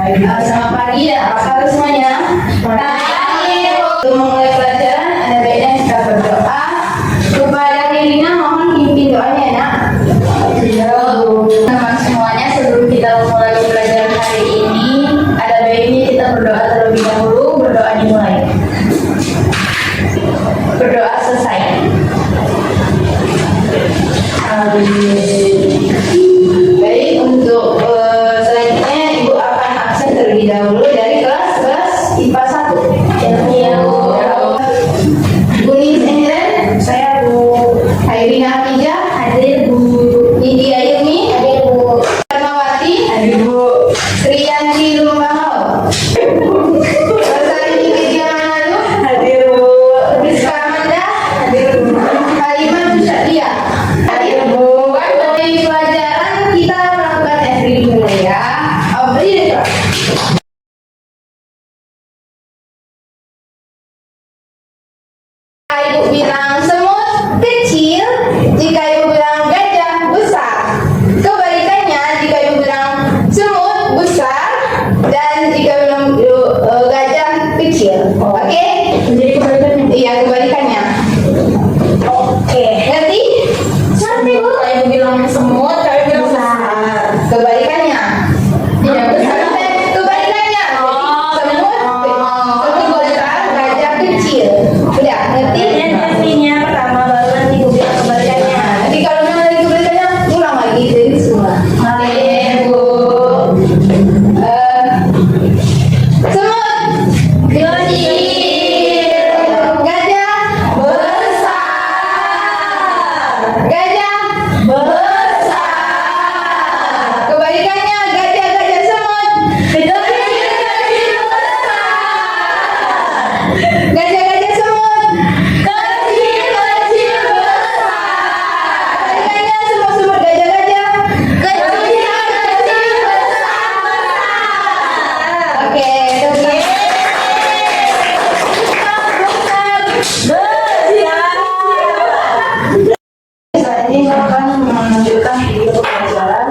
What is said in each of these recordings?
Selamat pagi ya, apa kabar semuanya? Untuk memulai pelajaran, ada baiknya kita berdoa. Kepada dirinya mohon pimpin doanya ya nak. Teman semuanya, sebelum kita memulai pelajaran hari ini, ada baiknya kita berdoa terlebih dahulu. Berdoa dimulai. Berdoa selesai. Baik, untuk selanjutnya Ibu akan absen terlebih dahulu dari kelas IPA 1. Ya, Bu. Bu Nisren, saya Bu. Irina Atija, hadir Bu. Nidia Yumi, hadir Bu. Karmawati, hadir Bu. Triyanti Lumbahau, Rosali Nidia Manalu, hadir Bu. Rizka Amanda, hadir Bu. Halimah Syahdia, hadir Bu. Dari pelajaran kita melakukan reading dulu ya. Read it. Ibu bilang semut kecil, jika ibu bilang gajah besar. Kebalikannya, jika ibu bilang semut besar dan jika bilang gajah kecil. Oke? Jadi kebalikannya? Iya, kebalikannya. Oke. Ngerti? Ngerti Bu? Ibu bilang semut, kalau ibu bilang besar. Kebalikannya? Iya, besar. Kebalikannya. Semut besar, gajah kecil. Udah, ngerti? Artinya pertama baru nanti ibu bilang kebalikannya. Nanti kalau nanti kebalikannya, ulang lagi dari semua. Oke, Bu. Semut kecil, gajah besar, gajah besar. Kebalikannya, gajah semut kecil besar, gajah semut kecil besar. Kebalikannya, semut gajah kecil besar. Oke, Saat ini saya akan menunjukkan video pelajaran.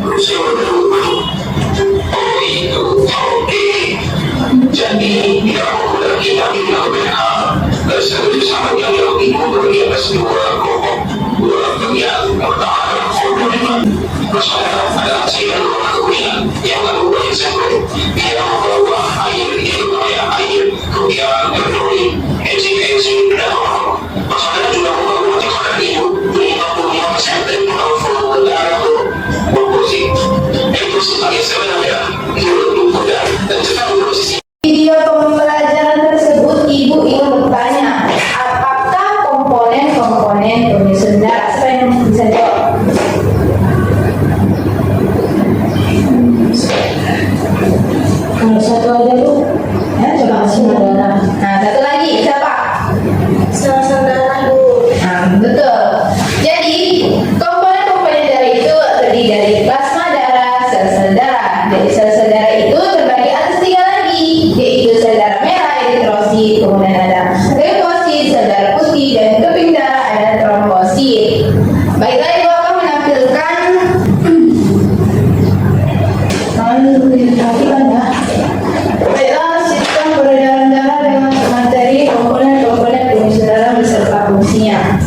Mohon simak baik-baik ya. Bu, adik JPM Bu. Video pembelajaran tersebut Ibu ingin bertanya, apakah komponen pengisi darah? Siapa yang bisa jawab? Kalau satu aja Bu, ya coba kasih darah. Nah, satu lagi siapa? Sel darah Bu. Nah, betul. Jadi komponen darah itu terdiri dari plasma darah, sel darah. Jadi sel darah itu terbagi atas 3 lagi, yaitu sel darah merah, eritrosit, kemudian ada leukosit, sel darah putih, dan keping darah ada trombosit. Baiklah, Ibu akan menampilkan baiklah sistem peredaran darah dengan materi komponen pengisi darah beserta fungsinya.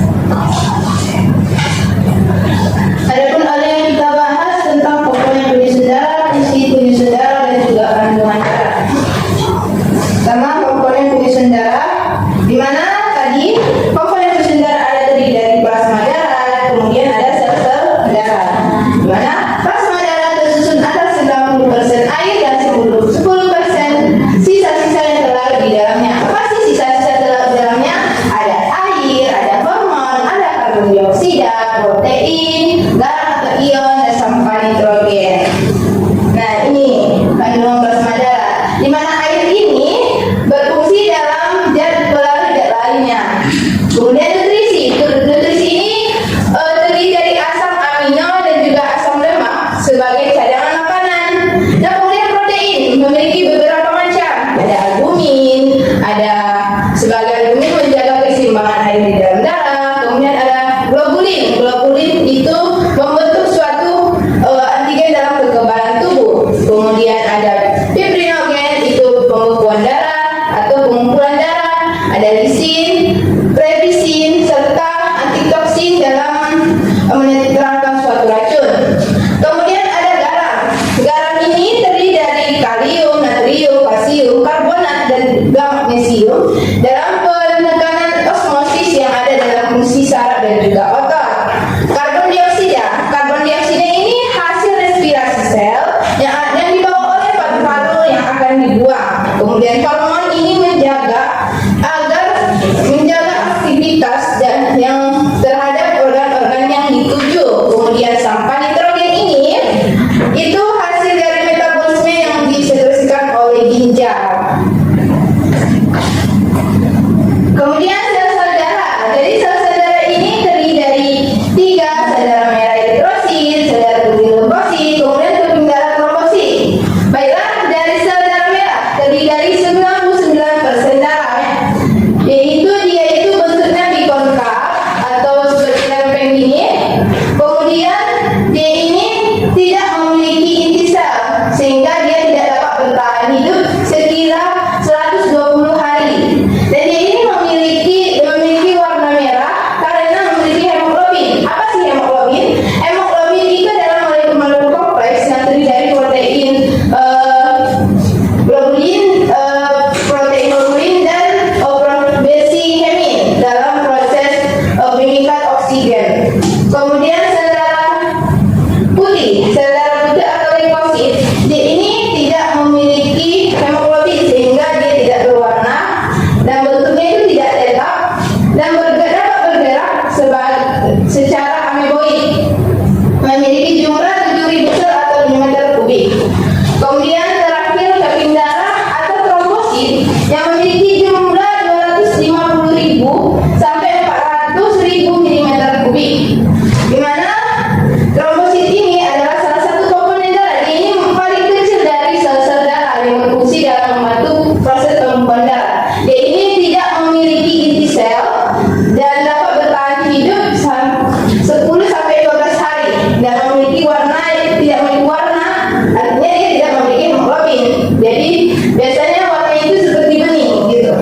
protein, garam atau ion, dan sampah nitrogen. Nah, ini kandungan plasma darah, di mana air ini berfungsi dalam zat pelarut zat lainnya. Kemudian nutrisi ini terdiri dari asam amino dan juga asam lemak sebagai cadangan makanan. Dan kemudian protein memiliki beberapa macam. Ada albumin, ada sebagai albumin menjaga keseimbangan air di dalam darah. Kemudian ada globulin. Globulin itu membentuk suatu antigen dalam kekebalan tubuh. Kemudian ada fibrinogen, itu pembekuan darah atau pengumpulan darah. Ada lisin, prebisin, serta antitoksin dalam menetralkan suatu racun. Kemudian ada garam. Garam ini terdiri dari kalium, natrium, kalsium, karbonat, dan juga magnesium dalam penekanan osmosis yang ada dalam fungsi saraf dan juga otot. Karbon dioksida ini hasil respirasi sel yang dibawa oleh paru-paru yang akan dibuang. Kemudian hormon ini menjaga aktivitas dan yang terhadap organ-organ yang dituju. Kemudian sampah nitrogen ini itu hasil dari metabolisme yang disekresikan oleh ginjal. Kemudian sel-sel darah. Jadi sel-sel darah ini terdiri dari 3: sel darah merah eritrosit, sel darah putih lemfosit, kemudian keping darah trombosit. Baiklah, dari sel darah merah terdiri dari 99% darah, yaitu dia itu bentuknya bikonkav atau seperti lempeng gini. Kemudian dia ini tidak memiliki inti sel sehingga dia tidak dapat bertahan hidup sekira 120 hari. Dan dia ini memiliki warna merah karena memiliki hemoglobin. Apa sih hemoglobin? Hemoglobin itu adalah molekul kompleks yang terdiri dari protein globulin dan besi hemin dalam proses pemilikan oksigen. Kemudian sel darah putih atau limfosit, dia ini tidak memiliki hemoglobin sehingga dia tidak berwarna dan bentuknya itu tidak tetap dan dapat bergerak secara ameboid, memiliki jumlah 7.000 sel atau milimeter kubik. Kemudian terakhir keping darah atau trombosit yang memiliki jumlah 250.000 sampai 400.000 milimeter kubik. Di mana trombosit ini adalah salah satu komponen darah. Dia ini paling kecil dari sel-sel darah yang berfungsi dalam membantu proses pengumpulan darah. Dia ini tidak memiliki inti sel dan dapat bertahan hidup 10 sampai 12 hari dan memiliki warna artinya dia tidak memiliki hemoglobin. Jadi biasanya warna itu seperti bening gitu.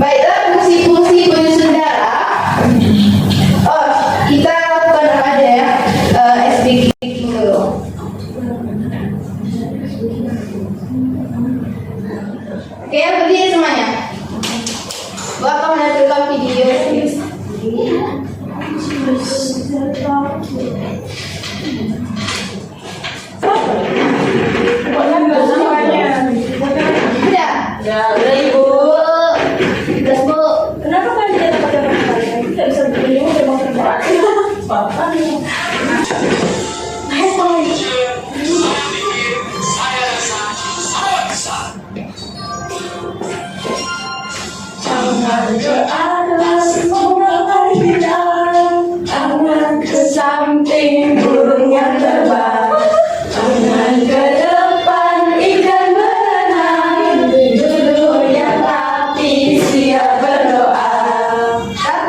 Baiklah, fungsi-fungsi penyusun darah. Kita lakukan apa aja ya? Speaking dulu. Oke, berdiri semuanya. Gua akan menampilkan video. Udah ibu. Terus bu, kenapa kalian tidak pakai pakaian? Tidak bisa begini, udah mau terbuat. Jangan ke atas, mulai bidang, tangan ke samping, burung yang terbang, tangan ke depan, ikan berenang, duduk yang rapi, siap berdoa.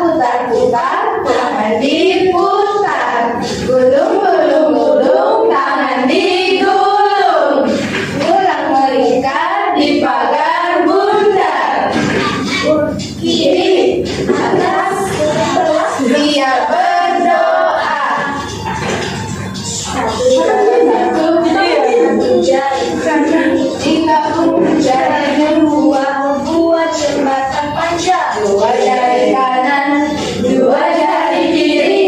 Putar-putar, tangan diputar, gulung-gulung, tangan digulung, ulang melingkar di pagar bundar. Kiri, atas, dia berdoa. Jika jalannya buat jembatan panjang, 2 jari kanan, 2 jari kiri.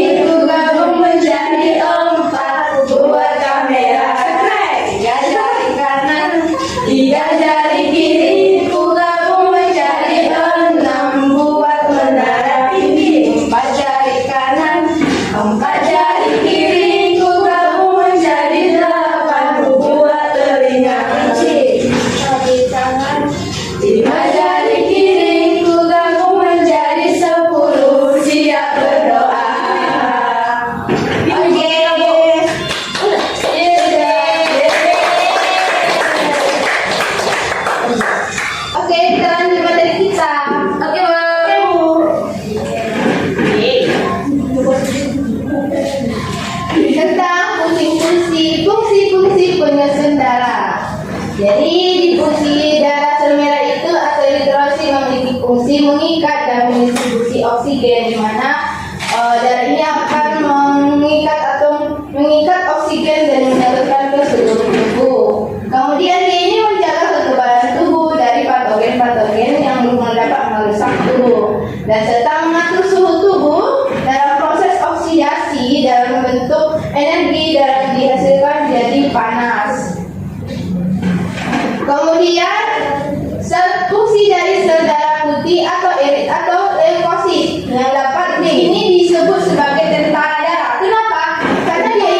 disebut sebagai tentara darah. Kenapa? Karena dia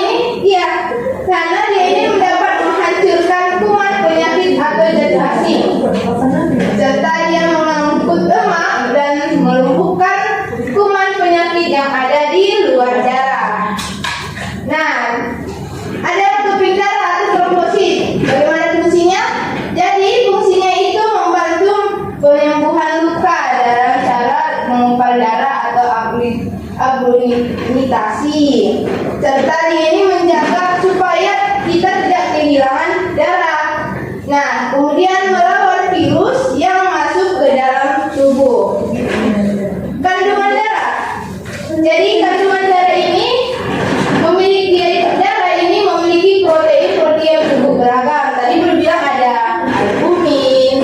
ini mendapat menghancurkan kuman, penyakit atau zat asing, serta dia mengangkut lemak dan melumpuhkan kuman penyakit yang ada di luar darah. Nah, ada topik darah atau trombosit. Bagaimana fungsinya? Jadi fungsinya itu membantu penyembuhan luka dalam cara mengumpal darah atau abluminasi, serta dia ini menjaga supaya kita tidak kehilangan darah. Nah, kemudian melawan virus yang masuk ke dalam tubuh. Kandungan darah. Jadi kandungan darah ini memiliki protein tubuh beragam. Tadi berbilang ada albumin,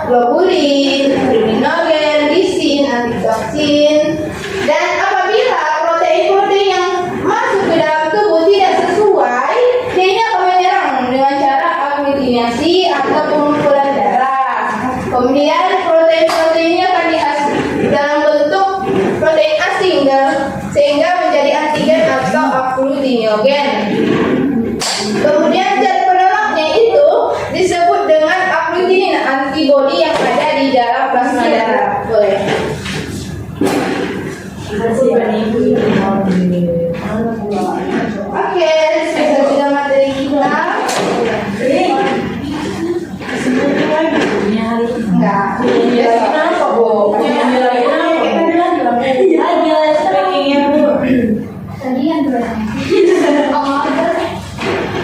globulin, luminogen, lisin, antitoksin. Dan apabila protein-protein yang masuk ke dalam tubuh tidak sesuai, dia ini akan menyerang dengan cara aglutinasi atau pengumpulan darah. Kemudian protein-proteinnya akan dihasilkan dalam bentuk protein asing sehingga menjadi antigen atau agglutinogen. Kemudian zat penolaknya itu disebut dengan agglutinin, antibodi yang ada di dalam plasma darah. Boleh. Oke, sudah materi kita. Enggak. Kenapa, Bu? Tadi yang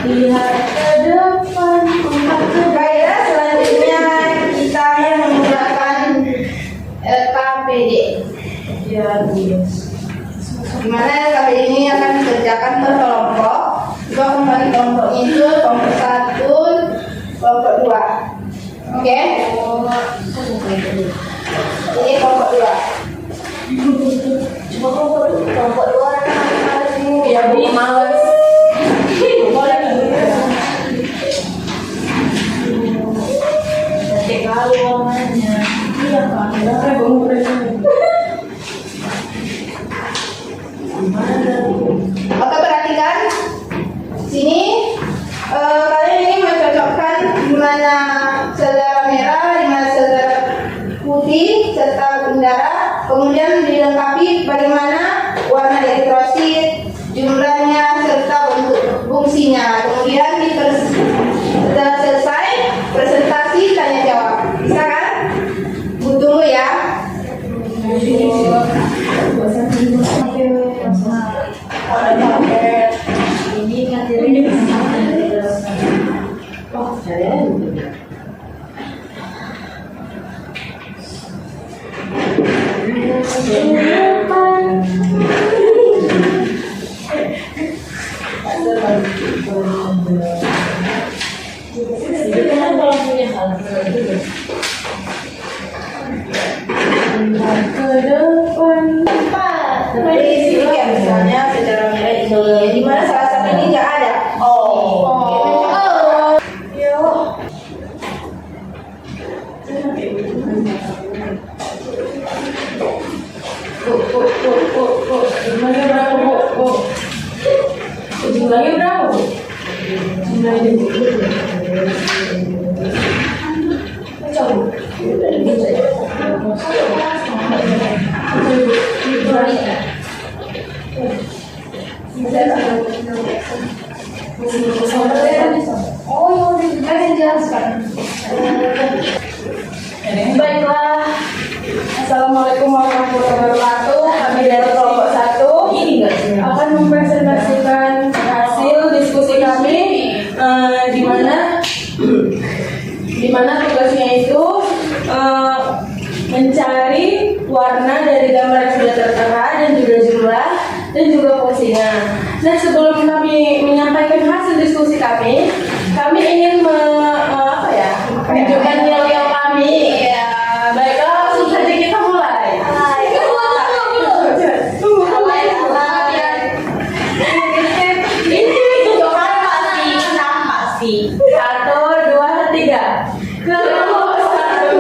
lihat ke depan. Baiklah, selanjutnya kita yang menggunakan KPD. Dimana KPD ini akan dikerjakan per kelompok. Dua kembali kelompoknya itu kelompok 1, kelompok 2. Oke? Ini kelompok 2. Cuma kelompok 2 ya, Bu, males. Boleh cek lalu warnanya. Iya, Pak. Oke, perhatikan sini. Kalian ini mencocokkan di mana sel darah merah, di mana sel darah putih serta darah. Kemudian dilengkapi bagaimana warna eritrosit, jumlahnya serta bentuk fungsinya. Kemudian setelah selesai presentasi tanya jawab. Bisa kan? Tunggu ya. Misalnya secara merah ini, di mana salah satu ini nggak ada. Jumlahnya berapa, Bu? Jumlahnya berapa? Jumlahnya baiklah. Assalamualaikum warahmatullahi wabarakatuh. Kami dari kelompok 1 akan mempresentasikan hasil diskusi kami di mana tugasnya itu mencari warna dari gambar yang sudah tertera dan juga jumlah dan juga fungsinya. Nah, sebelum kami menyampaikan hasil diskusi kami ingin menunjukkan nilai kami. Ya, baiklah, langsung saja kita mulai. Pasti. 1, 2, 3. Kelompok 1.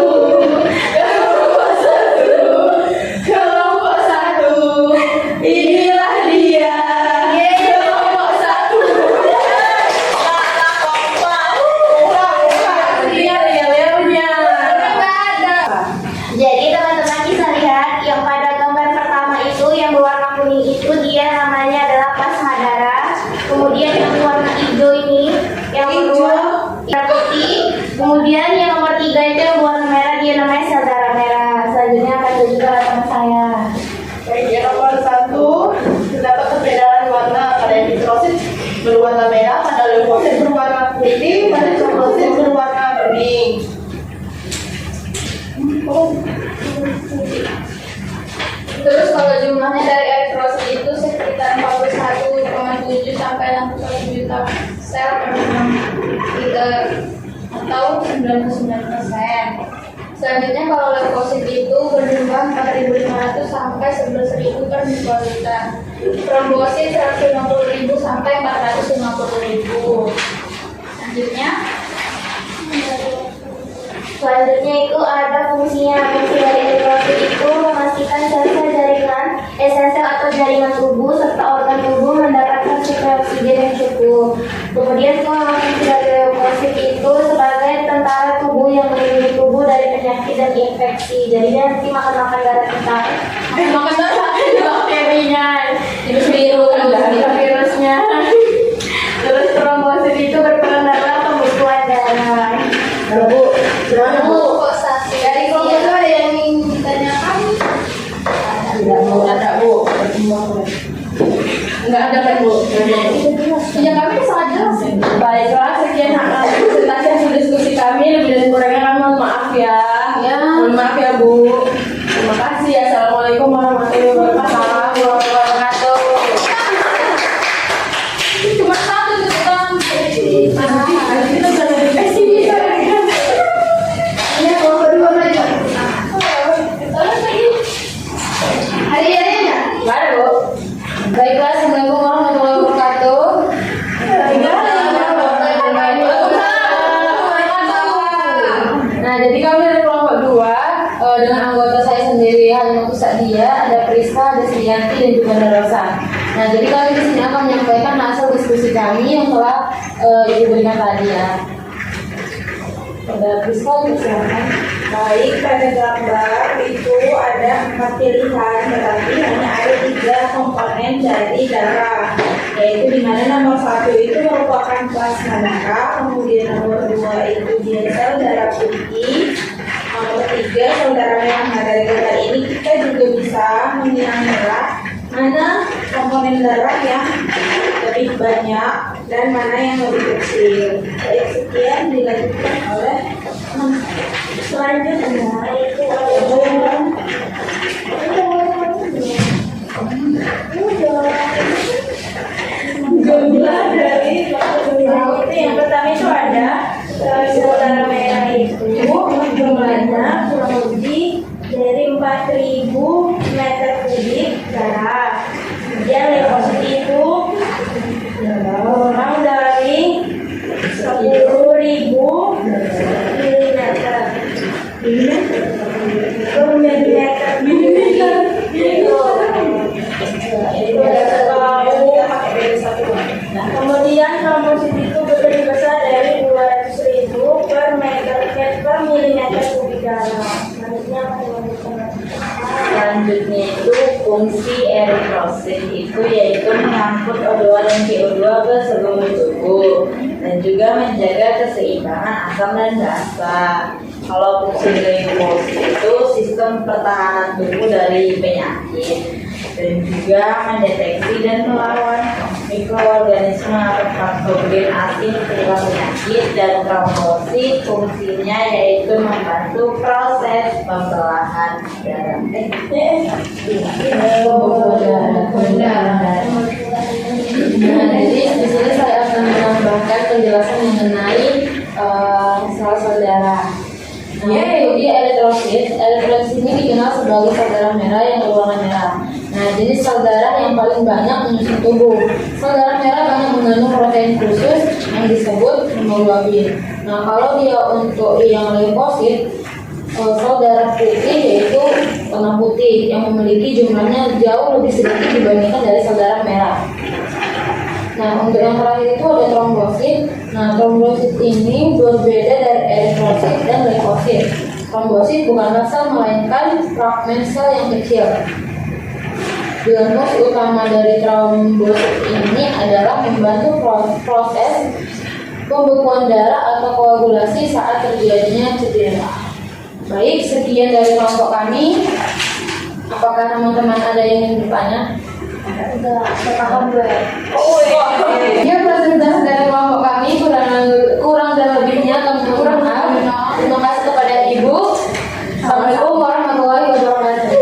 jumlah sel per 6 liter atau 99%. Selanjutnya kalau leukosit itu berjumlah 4.500 sampai 11.000 per mikroliter. Trombosit 150.000 sampai 450.000. Selanjutnya itu ada fungsinya. Fungsi dari eritrosit itu memastikan sel-sel jaringan, sel atau jaringan tubuh serta organ tubuh mendapatkan suplai oksigen yang cukup. Kemudian fungsi dari leukosit itu sebagai tentara tubuh yang melindungi tubuh dari penyakit dan infeksi. Jadi dia nanti makan darah kita. Makan darah Bakterinya, virusnya. Terus trombosit itu berperan dalam pembekuan darah. Kalau Bu, gimana Bu? Dari kelompok itu ada yang ingin ditanyakan? Tidak mau ada Bu. Enggak ada kan Bu? Ya kami sangat jelas. Baiklah, sekian presentasi hasil diskusi kami. Lebih dan kurangnya kami mohon maaf ya. Ya. Mohon maaf ya Bu. Terima kasih. Assalamualaikum warahmatullahi wabarakatuh. Cuma satu itu kan. Kita sudah dikasih. Iya, kalau berdua aja. Hari-harinya? Nggak ada Bu. Baiklah, assalamualaikum warahmatullahi wabarakatuh. Nah, jadi kami dari kelompok 2 dengan anggota saya sendiri Halimah Sadia, ada Priska, ada Sriyanti dan juga ada Rosa. Nah, jadi kami di sini akan menyampaikan hasil diskusi kami yang telah Ibu berikan tadi ya. Ada Priska, silakan. Baik, pada gambar itu ada 4 pilihan, tetapi hanya ada 3 komponen dari darah, yaitu di mana nomor 1 itu merupakan plasma darah, kemudian nomor 2 itu dia sel darah putih, nomor 3 sel darah merah. Nah, dari gambar ini kita juga bisa mengira mana komponen darah yang lebih banyak dan mana yang lebih kecil. Baik, sekian dilanjutkan oleh selanjutnya itu adalah jumlah dari itu yang pertama itu ada sel darah merah itu jumlahnya kurang lebih dari 4.000 meter kubik darah. Kemudian leukosit itu kurang dari 10.000 milimeter. Kemudian trombosit itu lebih besar dari 200.000 per milimeter kubik darah. Selanjutnya itu fungsi eritrosit itu yaitu mengangkut O2 dan CO2 ke seluruh tubuh dan juga menjaga keseimbangan asam dan basa. Kalau fungsi leukosit itu sistem pertahanan tubuh dari penyakit dan juga mendeteksi dan melawan mikroorganisme atau patogen asing penyebab penyakit. Dan trombosit fungsinya yaitu membantu proses pembelahan darah. Nah, jadi di sini saya akan menambahkan penjelasan mengenai sel-sel darah. Jadi eritrosit ini dikenal sebagai sel darah merah yang berwarna merah. Nah, jenis sel darah yang paling banyak menyusun tubuh. Sel darah merah banyak mengandung protein khusus yang disebut hemoglobin. Nah, kalau dia untuk yang leukosit, sel darah putih yaitu warna putih yang memiliki jumlahnya jauh lebih sedikit dibandingkan dari sel darah merah. Nah, untuk yang terakhir itu ada trombosit. Nah, trombosit ini berbeda dari eritrosit dan leukosit. Trombosit bukanlah sel melainkan fragmen sel yang kecil. Fungsi utama dari trombosit ini adalah membantu proses pembekuan darah atau koagulasi saat terjadinya cedera. Baik, sekian dari kelompok kami. Apakah teman-teman ada yang ingin bertanya? Udah paham gue. Ya, presentasi dari kelompok kami kurang dan lebihnya kami kurang maaf. Terima kasih kepada Ibu. Assalamualaikum warahmatullahi wabarakatuh.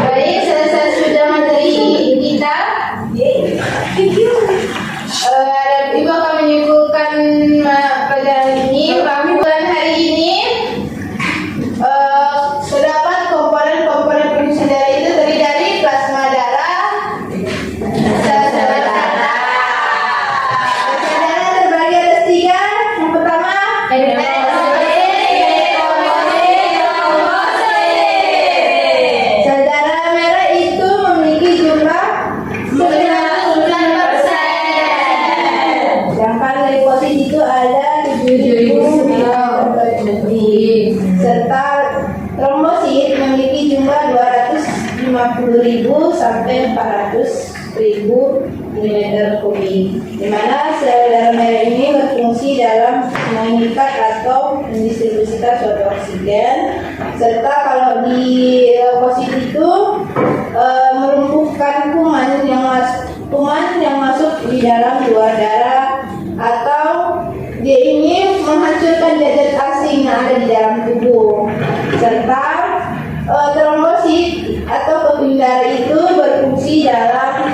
Baik, 50.000 sampai 400.000 mm kubik, di mana sel darah merah ini berfungsi dalam mengikat atau mendistribusikan suatu oksigen, serta kalau di leukosit itu melumpuhkan kuman yang masuk di dalam luar darah, atau dia ini menghancurkan zat asing yang ada di dalam tubuh, serta trombosit atau pembuluh darah itu berfungsi dalam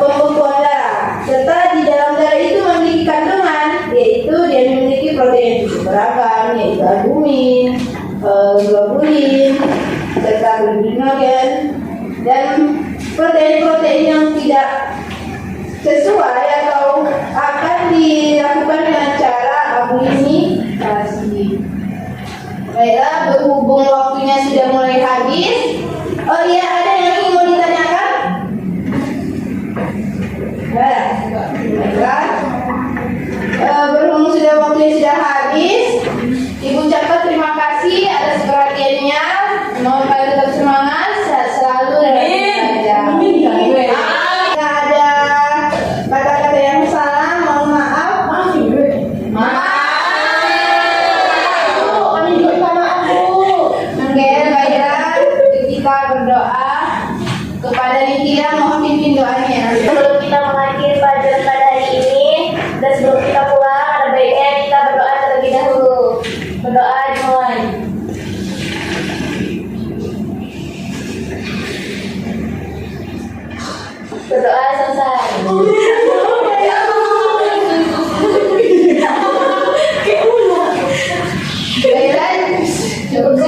pembekuan darah, serta di dalam darah itu memiliki kandungan, yaitu dia memiliki protein yang cukup beragam, yaitu albumin, globulin, serta glutinogen, dan protein-protein yang tidak sesuai atau akan dilakukan dengan cara abulinisasi. Baiklah, berhubung waktunya sudah mulai habis. Oh iya, ada yang ingin mau ditanyakan? Baiklah. Berhubung waktunya sudah habis, Ibu ucapkan terima kasih atas perhatiannya. Mohon kalian tetap semangat, sehat selalu dalam belajar. Jika ada kata-kata yang salah, mohon maaf. Oke, baiklah. Kita berdoa kepada Nitya, mohon pimpin doanya. Sebelum kita mengakhiri pelajaran pada hari ini dan sebelum kita pulang, ada baiknya kita berdoa terlebih dahulu. Berdoa dimulai. Berdoa selesai. Baiklah, cukup